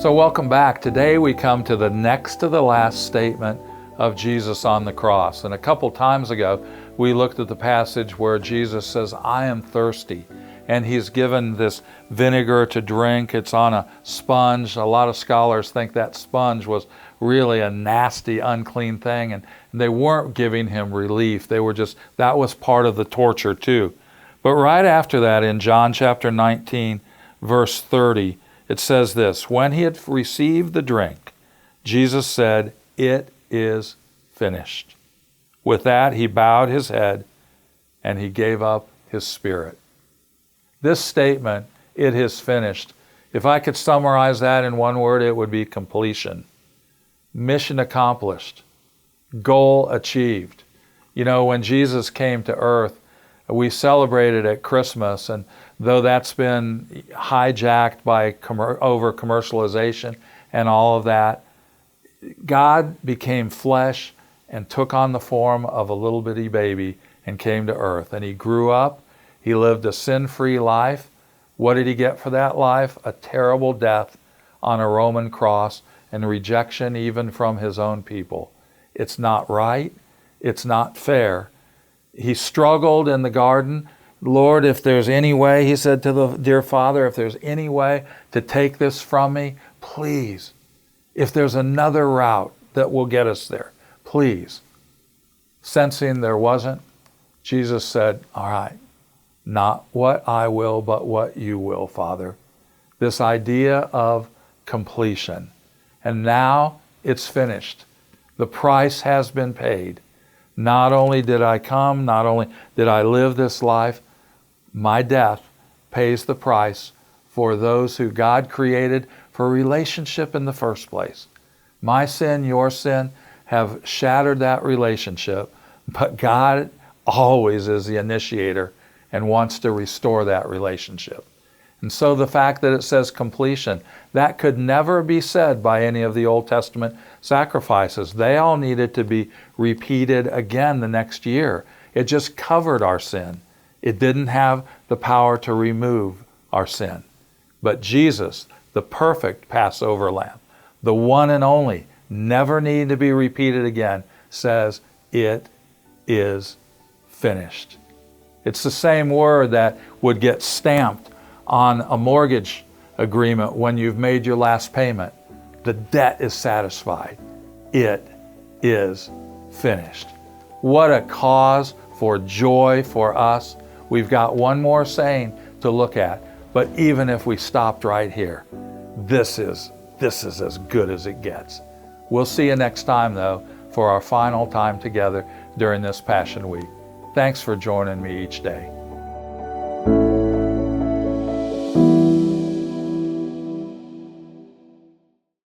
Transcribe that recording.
So welcome back. Today we come to the next to the last statement of Jesus on the cross. And a couple times ago, we looked at the passage where Jesus says, I am thirsty. And he's given this vinegar to drink. It's on a sponge. A lot of scholars think that sponge was really a nasty, unclean thing. And they weren't giving him relief. They were just, that was part of the torture too. But right after that, in John chapter 19, verse 30, it says this, when he had received the drink, Jesus said, it is finished. With that, he bowed his head and he gave up his spirit. This statement, it is finished, if I could summarize that in one word, it would be completion. Mission accomplished. Goal achieved. You know, when Jesus came to earth, we celebrated at Christmas, and though that's been hijacked by over-commercialization and all of that, God became flesh and took on the form of a little bitty baby and came to earth. And he grew up. He lived a sin-free life. What did he get for that life? A terrible death on a Roman cross and rejection even from his own people. It's not right. It's not fair. He struggled in the garden. Lord, if there's any way, he said to the dear Father, if there's any way to take this from me, please. If there's another route that will get us there, please. Sensing there wasn't, Jesus said, all right, not what I will, but what you will, Father. This idea of completion. And now it's finished. The price has been paid. Not only did I come, not only did I live this life, my death pays the price for those who God created for relationship in the first place. My sin, your sin, have shattered that relationship, but God always is the initiator and wants to restore that relationship. And so the fact that it says completion, that could never be said by any of the Old Testament sacrifices. They all needed to be repeated again the next year. It just covered our sin. It didn't have the power to remove our sin. But Jesus, the perfect Passover lamb, the one and only, never need to be repeated again, says, it is finished. It's the same word that would get stamped on a mortgage agreement when you've made your last payment. The debt is satisfied. It is finished. What a cause for joy for us. We've got one more saying to look at, but even if we stopped right here, this is as good as it gets. We'll see you next time, though, for our final time together during this Passion Week. Thanks for joining me each day.